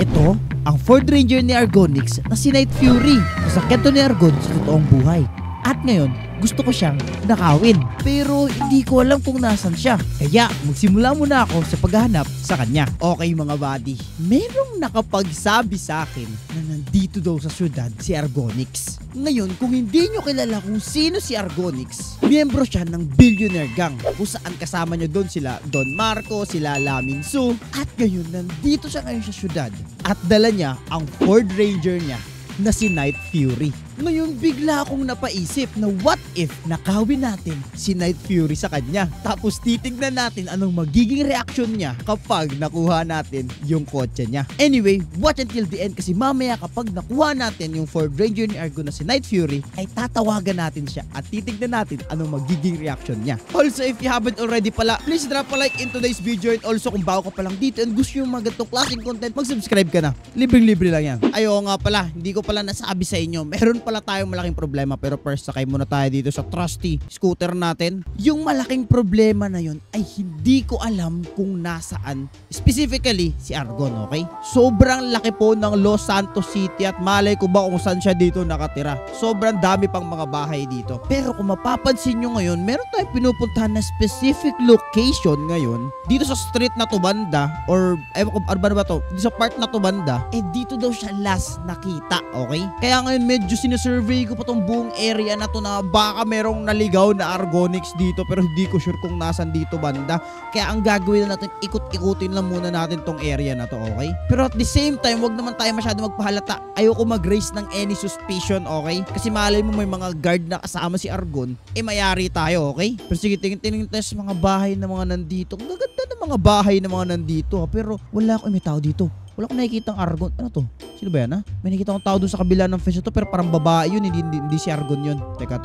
Ito, ang Ford Ranger ni Argonix na si Night Fury. Nasakyan to ni Argon sa totoong buhay. At ngayon, gusto ko siyang nakawin. Pero hindi ko alam kung nasan siya. Kaya magsimula muna ako sa paghahanap sa kanya. Okay mga buddy, merong nakapagsabi sa akin na nandito daw sa syudad si Argonix. Ngayon, kung hindi nyo kilala kung sino si Argonix, miyembro siya ng Billionaire Gang, kung saan kasama nyo doon sila Don Marco, sila Lamin Su. At ngayon, nandito siya ngayon sa syudad at dala niya ang Ford Ranger niya na si Night Fury. Ngayon bigla akong napaisip na what if nakawin natin si Night Fury sa kanya. Tapos titignan natin anong magiging reaksyon niya kapag nakuha natin yung kotse niya. Anyway, watch until the end kasi mamaya kapag nakuha natin yung Ford Ranger ni Argon na si Night Fury, ay tatawagan natin siya at titignan natin anong magiging reaksyon niya. Also, if you haven't already pala, please drop a like in today's video, and also kung bago ka pa lang dito and gusto yung mga ganitong klaseng content, mag-subscribe ka na. Libreng-libre lang yan. Ayaw nga pala, hindi ko pala nasabi sa inyo, meron pala tayong malaking problema, pero first sakay muna tayo dito sa trusty scooter natin. Yung malaking problema na yun ay hindi ko alam kung nasaan specifically si Argon, okay? Sobrang laki po ng Los Santos City at malay ko ba kung saan siya dito nakatira. Sobrang dami pang mga bahay dito. Pero kung mapapansin nyo ngayon, meron tayong pinupuntahan na specific location ngayon dito sa street na to banda, or ewan ko ano ba to, dito sa part na to banda, eh dito daw siya last nakita, okay? Kaya ngayon medyo sinesurvey ko pa tong buong area na to na baka merong naligaw na Argonix dito, pero hindi ko sure kung nasan dito banda. Kaya ang gagawin na natin, ikot-ikutin lang muna natin tong area na to, okay? Pero at the same time, wag naman tayo masyado magpahalata. Ayoko mag-raise ng any suspicion, okay? Kasi malay mo may mga guard na kasama si Argon, eh mayari tayo, okay? Pero sige, tingin tayo sa mga bahay na mga nandito. Ang gaganda ng mga bahay na mga nandito, ha? Pero wala ako, may tao dito. Wala akong nakikita ang Argon. Ano to? Sino ba yan, ha? May nakikita akong tao doon sa kabila ng fence to, pero parang babae yun, hindi si Argon yun. Teka.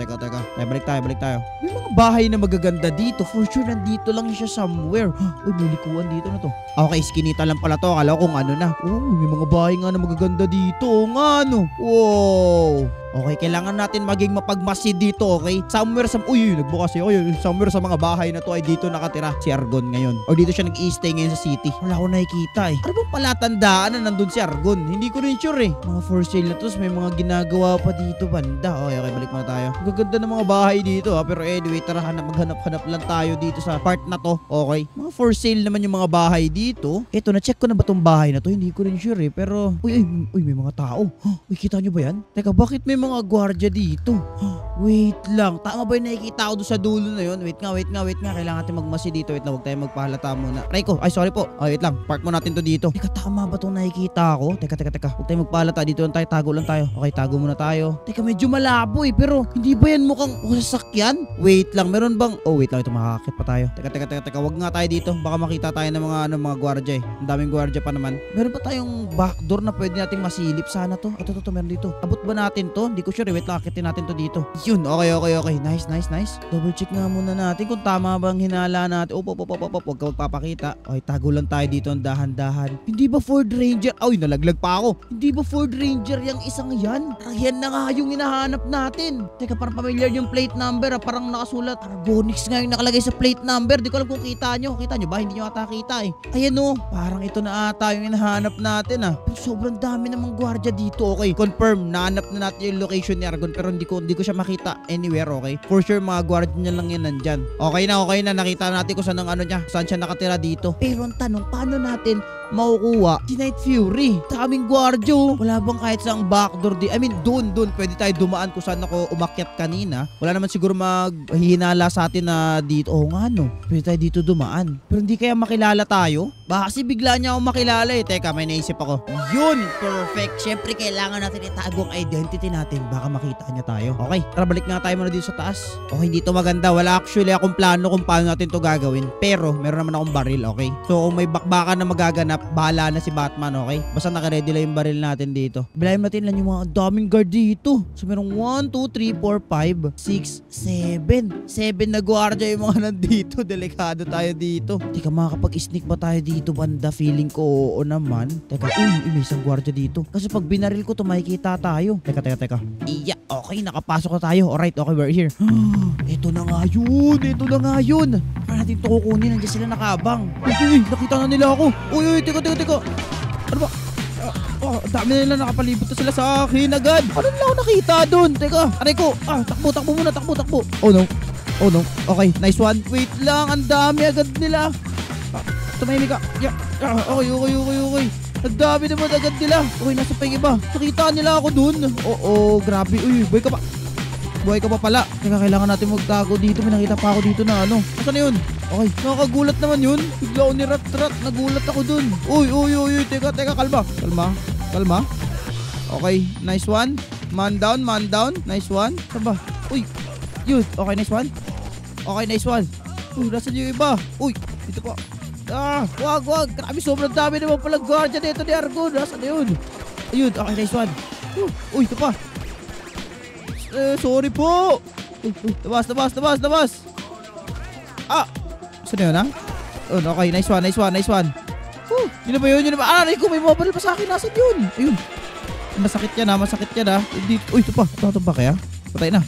Ay, balik tayo. May mga bahay na magaganda dito. For sure, nandito lang siya somewhere. Uy, may likuan dito na to. Okay, skinita lang pala to. Akala ko kung ano na. May mga bahay nga na magaganda dito. Nga, no? Wow! Okay, kailangan natin maging mapagmasid dito, okay? Somewhere sa... Uy, nagbukas siya. Somewhere sa mga bahay na to ay dito nakatira si Argon ngayon. O dito siya nag-i-stay ngayon sa city. Wala ko nakikita eh. Ano bang palatandaan na nandun si Argon? Hindi ko rin sure eh. Mga for sale na to, may mga ginagawa pa dito banda. Okay, balik muna tayo. Gaganda ng mga bahay dito ha. Pero anyway, tara, maghanap-hanap lang tayo dito sa part na to. Okay? Mga for sale naman yung mga bahay dito. Eto, na-check ko na ba tong bahay na to? Hindi ko rin sure eh. Pero, uy, may mga tao. Uy, kita nyo ba yan? Teka, bakit may mga gwardiya dito? Wait lang. Tama ba yung nakikita ko doon sa dulo na yun? Wait nga. Kailangan natin magmasi dito. Wait lang, huwag tayo magpahalata muna. Rayco, ay sorry po. Wait lang, park mo natin to dito. Teka, tama ba itong nakikita ko? Teka. Huwag tayo magpahalata. Dito lang tayo, tago lang tayo. Okay, tago muna tayo. Teka, medyo malabo eh. Pero hindi ba yan mukhang sasakyan? Wait lang, meron bang... Oh, wait lang, ito makakakit pa tayo. Teka. Huwag nga tayo dito. Baka makita tayo ng mga gwardiya eh. Ang daming gwardiya pa naman. Meron pa tayong backdoor na pwede nating masilip sana to. Ito, meron dito. Abot ba natin to? Hindi ko sure. Wait lang, akitin natin to dito. Yun, okay. Nice. Double check nga muna natin kung tama bang hinala natin. Huwag ka magpapakita. Okay, tago lang tayo dito ang dahan-dahan. Hindi ba Ford Ranger? Ay, nalaglag pa ako. Hindi ba Ford Ranger yung isang yan? Yan na nga yung hinahanap natin. Teka, parang familiar yung plate number. Parang nakasulat Argonix nga yung nakalagay sa plate number. Di ko alam kung kita nyo. Kita nyo ba? Hindi nyo ata kita eh. Ayan o. Parang ito na ata yung hinahanap natin ah. Pero sobrang dami namang gwardiya dito. Okay, confirm. Nahanap na natin yung location ni Argon, pero hindi ko siya makita anywhere, okay? For sure mga guardian niya lang yan nandyan. Okay na, nakita natin kung saan siya nakatira dito. Pero ang tanong, paano natin makukuha si Night Fury? Daming gwardiyo. Wala bang kahit sa backdoor di? I mean, doon pwede tayo dumaan kung saan ako umakyat kanina. Wala naman siguro maghihinala sa atin na dito. Oo nga no, pwede tayo dito dumaan. Pero hindi kaya makilala tayo? Baka kasi bigla niya ako makilala eh. Teka, may naisip ako. Yun, perfect. Siyempre kailangan natin itago ang identity natin. Baka makita niya tayo. Okay, tara balik nga tayo muna dito sa taas. Okay, dito maganda. Wala actually akong plano kung paano natin to gagawin. Pero meron naman akong baril, okay? So kung may bakbakan na magaganap, bahala na si Batman, okay? Basta naka-ready lang yung baril natin dito. Bilahin natin lang yung mga daming guard dito. So merong 1, 2, 3, 4, 5, 6, 7. 7 na gwardiya yung mga nandito. Delikado tayo dito. Teka, makakapag-sneak ba tayo dito banda? Feeling ko oo naman. Teka, may isang gwardiya dito. Kasi pag binaril ko to, makikita tayo. Teka. Iya, okay, nakapasok na tayo. Alright, okay, we're here. Ito na nga yun. Paano natin ito kukunin? Nandiyan sila nakabang. Uy, nakita na nila ako. Uy, teka. Ano ba? Dami na nila nakapalibot na sila sa akin agad. Ano nila ako nakita doon? Teka, aray ko. Takbo muna, takbo. Oh no. Okay, nice one. Wait lang, ang dami agad nila. Tumahimik ka. Okay. Ang dami naman agad nila. Okay, nasa pa yung iba. Nakita nila ako doon. Oo, grabe. Uy, buhay ka pa pala. Teka, kailangan natin magtago dito. May nakita pa ako dito na ano. Saan na yun? Okay, nakakagulat naman yun. Bigla ako ni Rat. Nagulat ako dun. Uy. Teka, kalma. Okay, nice one. Man down. Nice one. Saan ba? Uy, yun. Okay, nice one. Uy, nasan yung iba? Uy, dito pa. Wag. Grabe, sobrang dami naman palang guardia dito ni Argon. Nasaan na yun? Ayun, okay, nice one. Uy, ito pa. Sorry po. Tabas. Saan na yun, ha? Okay, nice one. Yun na ba yun? Aray ko, may mobile pa sa akin. Nasaan yun? Ayun. Masakit yan, ha? Uy, ito pa. Ito ba kaya? Patay na.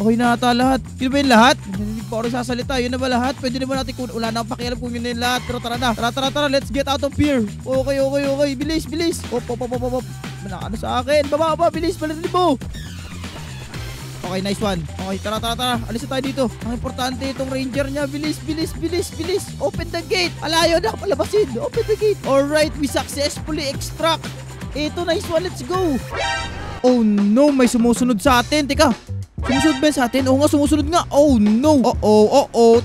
Okay na ata lahat. Yun ba yung lahat? Hindi pa ako sasalita. Yun na ba lahat? Pwede na ba natin kung wala na akong pakialam kung yun na yung lahat. Pero tara na. Tara. Let's get out of here. Okay. Bilis. Op. Ano sa akin? Baba. Bilis. Balitin mo. Okay, nice one. Okay, tara. Alis na tayo dito. Ang importante itong ranger niya. Bilis. Open the gate. Alayo na palabasin. Open the gate. Alright, we successfully extract. Ito, nice one. Let's go. Oh no, may sumusunod sa atin. Teka, sumusunod ba sa atin? Oo nga, sumusunod nga. Oh no.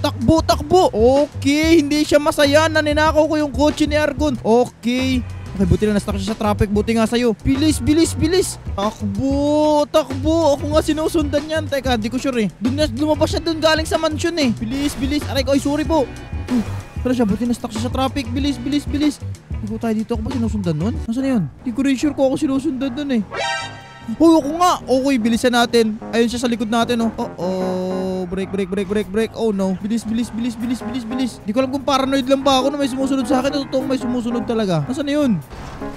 Takbo. Okay, hindi siya masaya. Naninakaw ko yung kotse ni Argon. Okay, buti na na-stuck siya sa traffic. Buti nga sa'yo. Bilis. Takbo. Ako nga sinusundan yan. Teka, di ko sure eh. Lumabas siya dun galing sa mansion eh. Bilis. Aray ko, ay sorry po. Tara siya, buti na-stuck siya sa traffic. Bilis. Hindi ko tayo dito. Ako ba sinusundan nun? Nasaan na yun? Di ko rin sure ko ako sinusundan nun eh. Ako nga. Okay, bilisan natin. Ayun siya sa likod natin, oh. Break. Oh no. Bilis. Di ko alam kung paranoid lang ba ako na may sumusunod sa akin. Totoong may sumusunod talaga. Nasaan na yun?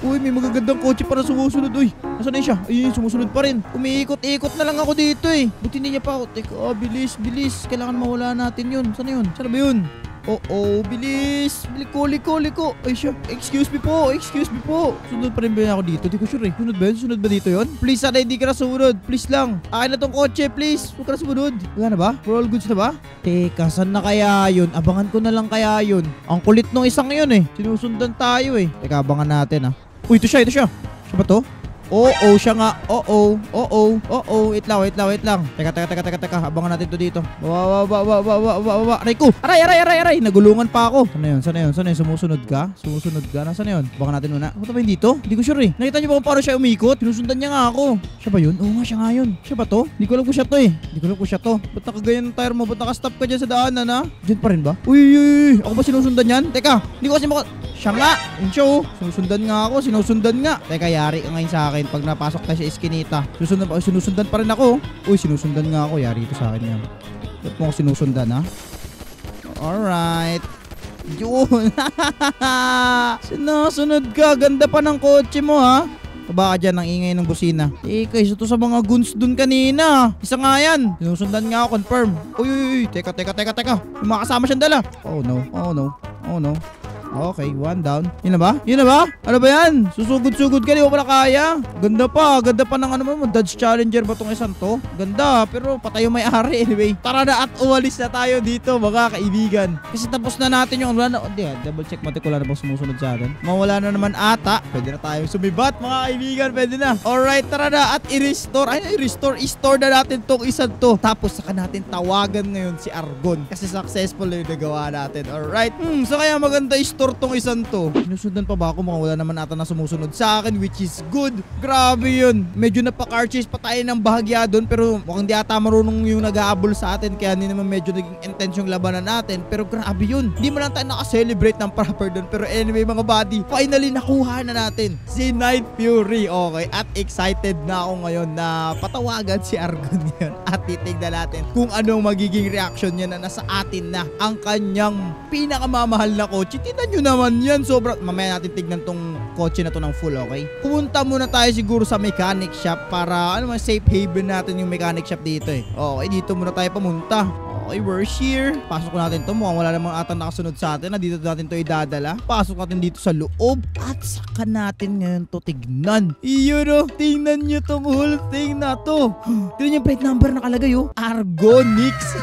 Uy, may magagandang kotse para sumusunod. Uy, nasaan na yun siya? Ayun, sumusunod pa rin. Umiikot-ikot na lang ako dito eh. Buti hindi niya pa ako. Teka, bilis. Kailangan mawala natin yun. Saan na yun? Saan na ba yun? Bilis. Liko. Ay siya. Excuse me po. Sunod pa rin ba ako dito? Di ko sure eh. Sunod ba dito yon? Please, sana hindi ka na sumunod. Please lang. Akin na tong kotse, please. Huwag ka na sumunod. Wala na ba? For all goods na ba? Teka, saan na kaya yun? Abangan ko na lang kaya yun. Ang kulit nung isang yun eh. Sinusundan tayo eh. Teka, abangan natin ah. Uy, ito siya. Siya ba to? Oo, siya nga. Oo. Wait lang. Teka. Abangan natin to dito. Baba. Aray ko. Aray. Nagulungan pa ako. Saan na yun? Sumusunod ka? Nasaan na yun? Abangan natin muna. Ako ba yun dito? Hindi ko sure eh. Nakita niyo ba kung paano siya umikot? Sinusundan niya nga ako. Siya ba yun? Oo nga, siya nga yun. Siya ba to? Hindi ko alam kung siya to. Ba't nakaganyan ng tire mo? Ba't nakastop ka dyan sa daanan ha? Diyan pa rin ba? Uy. Ako ba sinusundan yan? Teka. Hindi ko kasi siya nga. Yung show. Sinusundan nga. Teka, yari ka ngayon sa akin pag napasok tayo sa eskinita. Sinusundan pa rin ako. Uy, sinusundan nga ako. Yari ito sa akin yan. Ba't mo ako sinusundan ha? Alright. Yun. Sinusunod ka. Ganda pa ng kotse mo ha. Baka dyan ang ingay ng busina. Teka, isa to sa mga guns dun kanina. Isa nga yan. Sinusundan nga ako, confirm. Uy. Teka. May mga kasama siyang dala. Oh no. Okay, one down. Yun na ba? Ano ba yan? Susugod-sugod ka, di mo pala kaya. Ganda pa ng ano mo, Dodge Challenger ba tong isang to? Ganda, pero patay yung may-ari anyway. Tara na at uwalis na tayo dito, mga kaibigan. Kasi tapos na natin yung double check mati ko lang na bang sumusunod sa atin. Mawala na naman ata. Pwede na tayo sumibat, mga kaibigan. Pwede na. Alright, tara na at i-store na natin tong isang to. Tapos saka natin tawagan ngayon si Argon. Kasi successful na yung nagawa natin. Alright. So kaya maganda store tong isang to. Sinusundan pa ba ako? Mukhang wala naman ata na sumusunod sa akin, which is good. Grabe yun. Medyo napaka-archers pa tayo ng bahagya doon, pero mukhang di ata marunong yung nag-aabol sa atin, kaya hindi naman medyo naging intense yung labanan natin. Pero grabe yun. Hindi mo lang tayo nakaselebrate ng proper doon. Pero anyway mga buddy, finally nakuha na natin si Night Fury. Okay, at excited na ako ngayon na patawagan si Argon yan. At titignan natin kung anong magiging reaction niya na nasa atin na ang kanyang pinakamamahal na kotse. Tignan nyo naman yan. Mamaya natin tignan tong kotse na to ng full, okay? Pumunta muna tayo siguro sa mechanic shop para safe haven natin yung mechanic shop dito eh. Okay, dito muna tayo pumunta. Okay, we're here. Pasok natin to. Mukhang wala namang atang nakasunod sa atin. Dito natin to idadala. Pasok natin dito sa loob. At saka natin ngayon to tignan. Iyon o. Tingnan nyo to whole thing na to. Tingnan yung plate number nakalagay o. Argonix.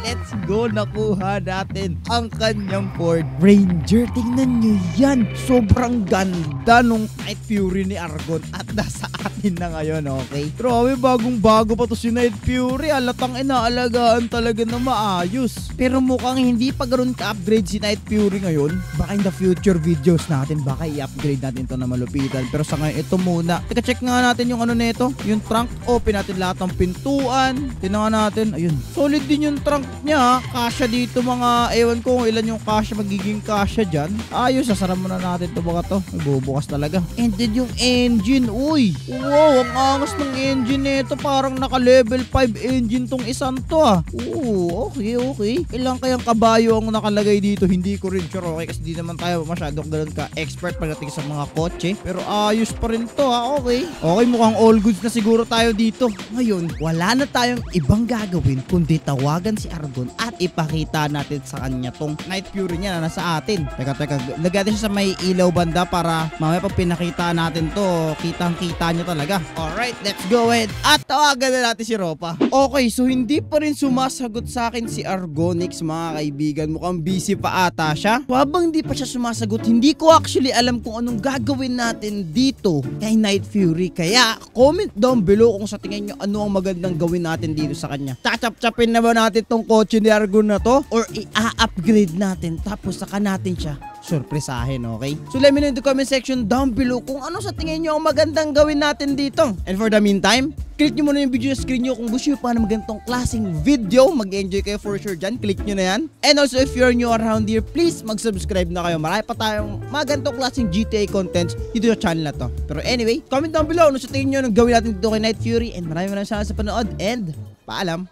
Let's go. Nakuha natin ang kanyang Ford Ranger. Tingnan nyo yan. Sobrang ganda nung Night Fury ni Argon. At nasa atin na ngayon, okay? Grabe, bagong-bago pa to si Night Fury. Alatang inaalagaan talaga na maayos. Pero mukhang hindi pa ganoon ka-upgrade si Night Fury ngayon. Baka in the future videos natin, baka i-upgrade natin to na malupitan. Pero sa ngayon, ito muna. Teka, check nga natin yung ano nito. Yung trunk. Open natin lahat ng pintuan. Tingnan natin. Ayun. Solid din yung trunk niya. Kasya dito mga, ewan ko kung ilan yung kasya, magiging kasya dyan. Ayos, sasara muna natin to baka to. Bubukas talaga. And then yung engine. Uy! Wow, ang angas ng engine nito. Parang naka level 5 engine tong isang to ah. Oo, okay. Ilang kayang kabayo ang nakalagay dito? Hindi ko rin sure, okay? Kasi di naman tayo masyadong ganun ka-expert pagdating sa mga kotse. Pero ayos pa rin to ah, okay. Okay, mukhang all goods na siguro tayo dito. Ngayon, wala na tayong ibang gagawin kundi tawagan si Argon at ipakita natin sa kanya tong Night Fury niya na nasa atin. Teka, lagyan siya sa may ilaw banda para mamaya pag pinakita natin to, kitang-kita niya talaga. Alright, let's go ahead. At tawagan na natin si Ropa. Okay, so hindi pa rin sumasagot sa akin si Argonix mga kaibigan. Mukhang busy pa ata siya. So, habang hindi pa siya sumasagot, hindi ko actually alam kung anong gagawin natin dito kay Night Fury. Kaya comment down below kung sa tingin nyo ano ang magandang gawin natin dito sa kanya. Tachap-chapin na ba natin tong kotse ni Argon na to? Or i-upgrade natin tapos saka natin siya surpresahin, okay? So let me know in the comment section down below kung ano sa tingin nyo ang magandang gawin natin dito. And for the meantime, click nyo muna yung video sa screen nyo kung gusto nyo pa na magandang klaseng video. Mag-enjoy kayo for sure dyan. Click nyo na yan. And also if you're new around here, please mag-subscribe na kayo. Marami pa tayong magandang klaseng GTA contents dito sa channel na to. Pero anyway, comment down below ano sa tingin nyo nang gawin natin dito kay Night Fury. And maraming salamat sa panood and paalam!